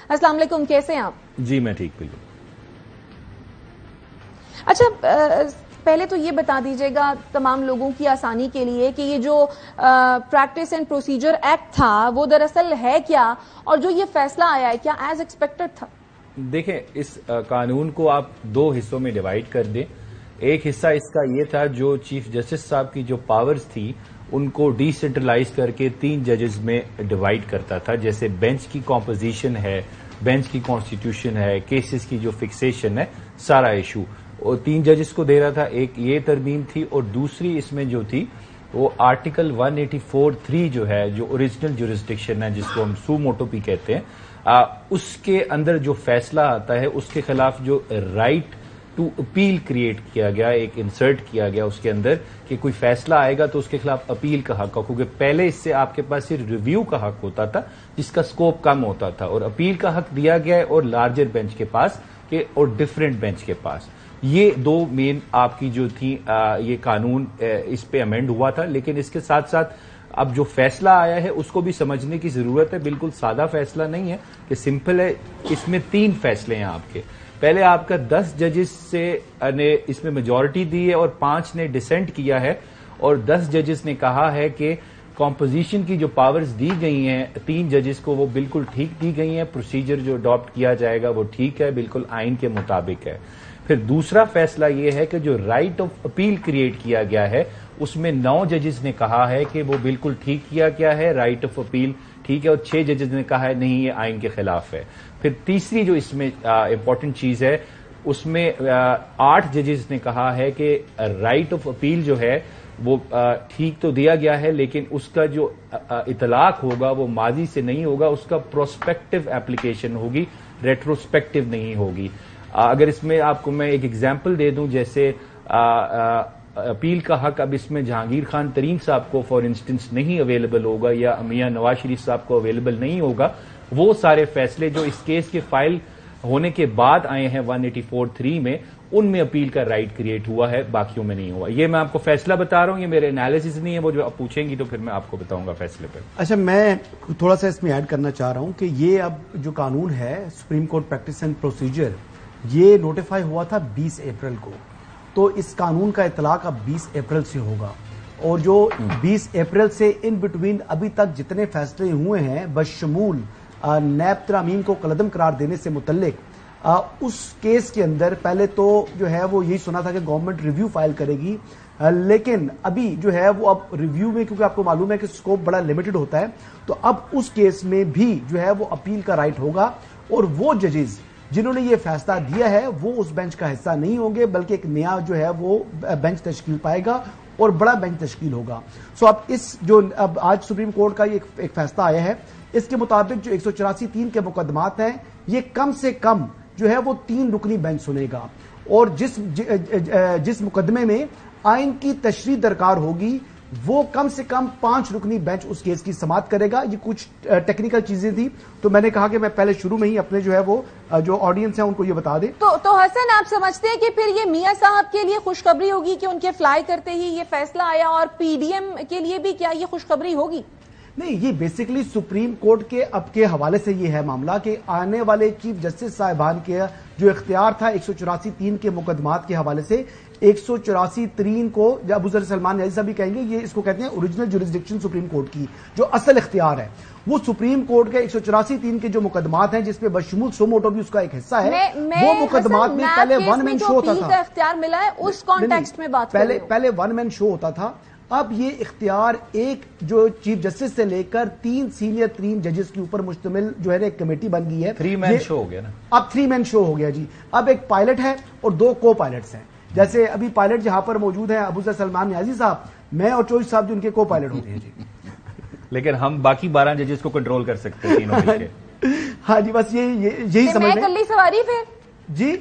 अस्सलाम वालेकुम, कैसे हैं आप? जी मैं ठीक बिल्कुल। अच्छा, पहले तो ये बता दीजिएगा तमाम लोगों की आसानी के लिए कि ये जो प्रैक्टिस एंड प्रोसीजर एक्ट था वो दरअसल है क्या, और जो ये फैसला आया है क्या एज एक्सपेक्टेड था? देखें, इस कानून को आप दो हिस्सों में डिवाइड कर दें। एक हिस्सा इसका ये था जो चीफ जस्टिस साहब की जो पावर्स थी उनको डिसेंट्रलाइज करके 3 जजेस में डिवाइड करता था। जैसे बेंच की कॉम्पोजिशन है, बेंच की कॉन्स्टिट्यूशन है, केसेस की जो फिक्सेशन है, सारा इशू और 3 जजेस को दे रहा था। एक ये तरमीम थी और दूसरी इसमें जो थी वो आर्टिकल 184(3) जो है, जो ओरिजिनल जुरिस्डिक्शन है जिसको हम सू मोटो भी कहते हैं, उसके अंदर जो फैसला आता है उसके खिलाफ जो राइट टू अपील क्रिएट किया गया, एक इंसर्ट किया गया उसके अंदर कि कोई फैसला आएगा तो उसके खिलाफ अपील का हक, क्योंकि पहले इससे आपके पास सिर्फ रिव्यू का हक होता था जिसका स्कोप कम होता था, और अपील का हक दिया गया है और लार्जर बेंच के पास के और डिफरेंट बेंच के पास। ये दो मेन आपकी जो थी ये कानून इस पे अमेंड हुआ था। लेकिन इसके साथ साथ अब जो फैसला आया है उसको भी समझने की जरूरत है। बिल्कुल सादा फैसला नहीं है कि सिंपल है। इसमें 3 फैसले हैं आपके। पहले आपका 10 जजेस से ने इसमें मेजॉरिटी दी है और 5 ने डिसेंट किया है, और 10 जजेस ने कहा है कि कॉम्पोजिशन की जो पावर्स दी गई हैं 3 जजेस को वो बिल्कुल ठीक दी गई हैं, प्रोसीजर जो अडॉप्ट किया जाएगा वो ठीक है, बिल्कुल आइन के मुताबिक है। फिर दूसरा फैसला ये है कि जो राइट ऑफ अपील क्रिएट किया गया है उसमें 9 जजेस ने कहा है कि वो बिल्कुल ठीक किया गया है, राइट ऑफ अपील ठीक है, और 6 जजेस ने कहा है नहीं ये आइन के खिलाफ है। फिर तीसरी जो इसमें इंपॉर्टेंट चीज है उसमें 8 जजेस ने कहा है कि राइट ऑफ अपील जो है वो ठीक तो दिया गया है, लेकिन उसका जो इतलाक होगा वो माजी से नहीं होगा, उसका प्रोस्पेक्टिव एप्लीकेशन होगी, रेट्रोस्पेक्टिव नहीं होगी। अगर इसमें आपको मैं एक एग्जाम्पल दे दूं, जैसे अपील का हक अब इसमें जहांगीर खान तरीन साहब को फॉर इंस्टेंस नहीं अवेलेबल होगा या मियां नवाज शरीफ साहब को अवेलेबल नहीं होगा। वो सारे फैसले जो इस केस के फाइल होने के बाद आए हैं 184(3) में, उनमें अपील का राइट क्रिएट हुआ है, बाकियों में नहीं हुआ। ये मैं आपको फैसला बता रहा हूं, ये मेरे एनालिसिस नहीं है, वो जो आप पूछेंगी तो फिर मैं आपको बताऊंगा फैसले पर। अच्छा, मैं थोड़ा सा इसमें ऐड करना चाह रहा हूं कि ये अब जो कानून है supreme court practice and procedure, ये नोटिफाई हुआ था 20 अप्रैल को, तो इस कानून का इतलाक अब 20 अप्रैल से होगा। और जो 20 अप्रैल से इन बिटवीन अभी तक जितने फैसले हुए हैं बशमूल नैब तरामीम को कलदम करार देने से मुतल्लिक, उस केस के अंदर पहले तो जो है वो यही सुना था कि गवर्नमेंट रिव्यू फाइल करेगी, लेकिन अभी जो है वो अब रिव्यू में, क्योंकि आपको मालूम है कि स्कोप बड़ा लिमिटेड होता है, तो अब उस केस में भी जो है वो अपील का राइट होगा, और वो जजेस जिन्होंने ये फैसला दिया है वो उस बेंच का हिस्सा नहीं होंगे, बल्कि एक नया जो है वो बेंच तश्कील पाएगा और बड़ा बेंच तश्कील होगा। सो अब इस जो अब आज सुप्रीम कोर्ट का ये एक फैसला आया है, इसके मुताबिक जो 184(3) के मुकदमात हैं ये कम से कम जो है वो 3 रुकनी बेंच सुनेगा, और जिस मुकदमे में आइन की तशरीह दरकार होगी वो कम से कम 5 रुकनी बेंच उस केस की समाअत करेगा। ये कुछ टेक्निकल चीजें थी, तो मैंने कहा कि मैं पहले शुरू में ही अपने जो है वो जो ऑडियंस है उनको ये बता दें। तो हसन, आप समझते हैं कि फिर ये मियां साहब के लिए खुशखबरी होगी कि उनके फ्लाई करते ही ये फैसला आया, और पीडीएम के लिए भी क्या ये खुशखबरी होगी? नहीं, ये बेसिकली सुप्रीम कोर्ट के अब के हवाले से ये है मामला कि आने वाले चीफ जस्टिस साहिबान के जो इख्तियार था 184(3) के मुकदमात के हवाले से, 184(3) को जब अबू ज़र सलमान न्याजी साहब भी कहेंगे, ये इसको कहते हैं ओरिजिनल जुरिस्डिक्शन सुप्रीम कोर्ट की जो असल इख्तियार है, वो सुप्रीम कोर्ट के 184(3) के जो मुकदमात हैं जिसपे बशमूल सो मोटो भी उसका एक हिस्सा है, वो मुकदमात में पहले वन मैन शो होता था, इख्तियार मिला है उस कॉन्टेक्स्ट में बात पहले वन मैन शो होता था। अब ये इख्तियार एक जो चीफ जस्टिस से लेकर 3 सीनियर 3 जजेस के ऊपर मुश्तमिल जो है एक कमेटी बन गई है। 3 मैन शो हो गया ना, अब 3 मैन शो हो गया जी। अब एक पायलट है और 2 को पायलट्स हैं। जैसे अभी पायलट जहां पर मौजूद है अबू ज़र सलमान न्याजी साहब, मैं और चौधरी साहब जो उनके को पायलट होते हैं जी। लेकिन हम बाकी 12 जजेस को कंट्रोल कर सकते हैं तीनों मिलकर। हाँ जी, बस यही समझ मैं कल्ली सवारी फिर जी।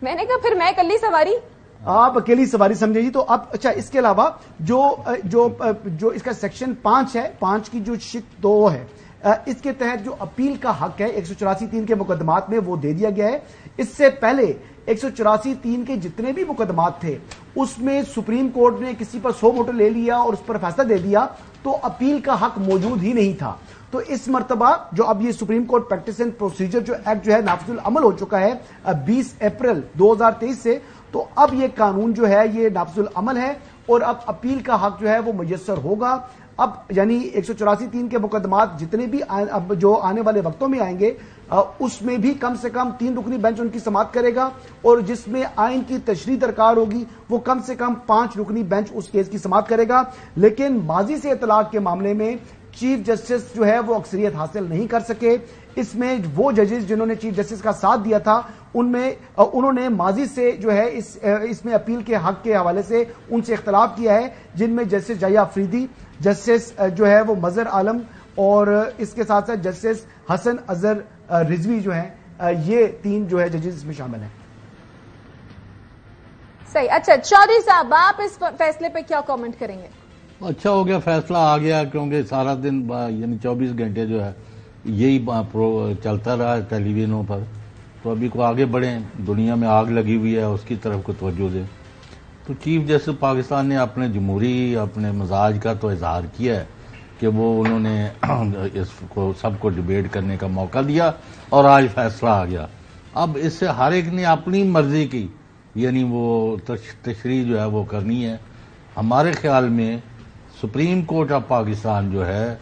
मैंने कहा फिर मैं कल्ली सवारी, आप अकेली सवारी समझे जी। तो अब अच्छा, इसके अलावा जो इसका सेक्शन 5 है, 5 की जो शिक 2 है, इसके तहत जो अपील का हक है 184(3) के मुकदमात में वो दे दिया गया है। इससे पहले 184(3) के जितने भी मुकदमात थे उसमें सुप्रीम कोर्ट ने किसी पर सो मोटो ले लिया और उस पर फैसला दे दिया, तो अपील का हक मौजूद ही नहीं था। تو اس مرتبہ جو اب یہ supreme court practice and procedure جو ایکٹ جو ہے نافذ العمل ہو چکا ہے 20 اپریل 2023 سے، تو اب یہ قانون جو ہے یہ نافذ العمل ہے اور اب اپیل کا حق جو ہے وہ میسر ہوگا۔ اب یعنی 184(3) کے مقدمات جتنے بھی اب جو آنے والے وقتوں میں آئیں گے اس میں بھی کم سے کم 3 رکنی بینچ ان کی سماعت کرے گا، اور جس میں آئین کی تشریح درکار ہوگی وہ کم سے کم 5 رکنی بینچ اس کیس کی سماعت کرے گا۔ لیکن ماضی سے اطلاق کے معاملے میں چیف جسٹس جو ہے وہ اکثریت حاصل نہیں کر سکے۔ اس میں وہ ججز جنہوں نے چیف جسٹس کا ساتھ دیا تھا انہوں نے ماضی سے جو ہے اس میں اپیل کے حق کے حوالے سے ان سے اختلاف کیا ہے، جن میں جسٹس جایا فریدی، جسٹس جو ہے وہ مظہر عالم، اور اس کے ساتھ ساتھ جسٹس حسن اظہر رضوی جو ہیں، یہ 3 جو ہے ججز اس میں شامل ہیں۔ صحیح۔ اچھا چودھری صاحب، آپ اس فیصلے پہ کیا کامنٹ کریں گے؟ اچھا ہو گیا، فیصلہ آ گیا، کیونکہ سارا دن یعنی 24 گھنٹے جو ہے یہی چلتا رہا ٹیلی ویژنوں پر، تو ابھی کو آگے بڑھیں، دنیا میں آگ لگی ہوئی ہے اس کی طرف کو توجہ دیں۔ تو چیف جسٹس پاکستان نے اپنے جمہوری اپنے مزاج کا تو اظہار کیا ہے کہ انہوں نے اس کو سب کو ڈیبیٹ کرنے کا موقع دیا اور آج فیصلہ آ گیا۔ اب اس سے ہر ایک نے اپنی مرضی کی یعنی وہ تشریح جو ہے وہ کرنی ہے۔ ہمارے خیال میں سپریم کورٹ آف پاکستان جو ہے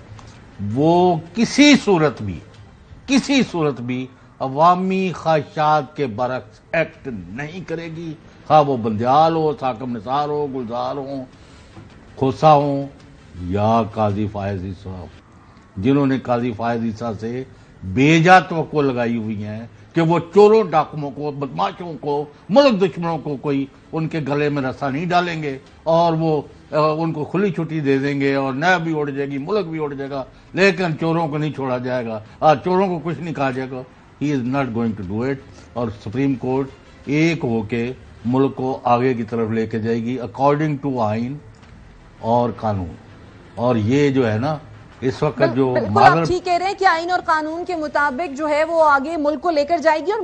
وہ کسی صورت بھی عوامی خواہشات کے برعکس ایکٹ نہیں کرے گی، خواہ وہ بندیال ہو، ساکم نثار ہو، گلزار ہوں، کھوسا ہوں یا قاضی فائز عیسیٰ ہو، جنہوں نے قاضی فائز عیسیٰ سے بیجا توقع لگائی ہوئی ہیں کہ وہ چوروں ڈاکوؤں کو، بدماشوں کو، ملک دشمنوں کو کوئی ان کے گلے میں رسا نہیں ڈالیں گے اور وہ ان کو کھلی چھٹی دے دیں گے اور نیب بھی اڑ جائے گی، ملک بھی اڑ جائے گا، لیکن چوروں کو نہیں چھوڑا جائے گا اور چوروں کو کچھ نہیں کہا جائے گا۔ He is not going to do it. اور سپریم کورٹ ایک ہو کے ملک کو آگے کی طرف لے کے جائے گی اکارڈنگ ٹو آئین اور قانون۔ اور یہ جو ہے نا اس وقت جو بالکل آپ ٹھیک کہہ رہے ہیں کہ آئین اور قانون کے مطابق جو ہے وہ آگے ملک کو لے کر جائے گی، اور